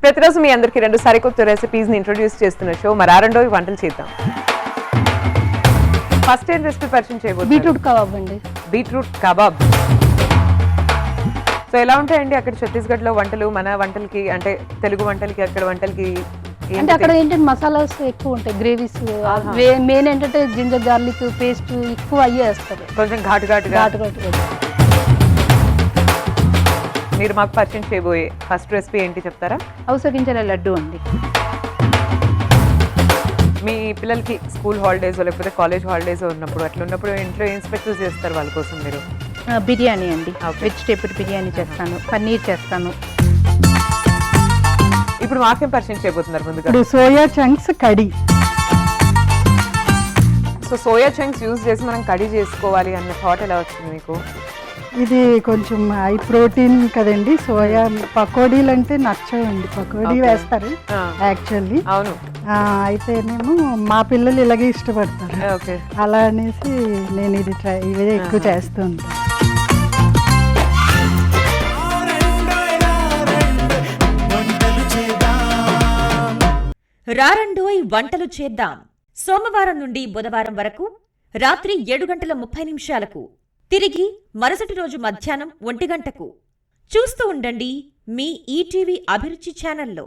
ప్రతిరోజు మీ అందరికి 2 సరికొత్త రెసిపీస్ ని ఇంట్రొడ్యూస్ చేస్తున్న షో మరారండోవి వంటలు చేద్దాం. ఫస్ట్ ఏం రెసిపీ పరిచయం చేయబోతున్నారు? బీట్రూట్ కబాబ్ అండి. Beetroot kebab. సో ఎలా ఉంటాయండి అక్కడ ఛత్తీస్గఢ్ లో వంటలు, మన వంటలకి అంటే తెలుగు వంటలకి అక్కడ వంటలకి? అంటే అక్కడ ఏంటంటే మసాలాస్ ఎక్కువ ఉంటాయి, గ్రేవీస్. మెయిన్ ఏంటంటే జింజర్ గార్లిక్ పేస్ట్ ఎక్కువ అయ్యే వేస్తారు, కొంచెం ఘాటు ఘాటుగా. మీరు మాకు పరిచయం చేయబోయే ఫస్ట్ రెసిపీ ఏంటి చెప్తారా? అవసరించిన లడ్డు అండి. మీ పిల్లలకి స్కూల్ హాలిడేస్ లేకపోతే కాలేజ్ హాలిడేస్ ఉన్నప్పుడు అట్లా ఉన్నప్పుడు ఇంట్లో ఏం స్పెషల్ చేస్తారు వాళ్ళ కోసం మీరు? బిర్యానీ అండి, వెజిటేబుల్ బిర్యానీ చేస్తాను, పన్నీర్ చేస్తాను. ఇప్పుడు మాకేం పరిచయం చేయబోతున్నారు ముందుగా? ఇప్పుడు సోయా చంక్స్ కడి. సో సోయా చంక్స్ యూజ్ చేసి మనం కడి చేసుకోవాలి అన్న థాట్ ఎలా వచ్చింది మీకు? ఇది కొంచెం హై ప్రోటీన్ కదండి. సోయా పకోడీలు అంటే నచ్చవండి, పకోడీ వేస్తారు యాక్చువల్లీ. అవును. అయితేనేమో మా పిల్లలు ఇలాగే ఇష్టపడతారు, అలా అనేసి నేను ఇవే ఎక్కువ చేస్తూ ఉంటాను. రారండోయ్ వంటలు చేద్దాం. సోమవారం నుండి బుధవారం వరకు రాత్రి 7:30 తిరిగి మరుసటి రోజు మధ్యాహ్నం 1 గంటకు చూస్తూ ఉండండి మీ ఈటీవీ అభిరుచి ఛానల్లో.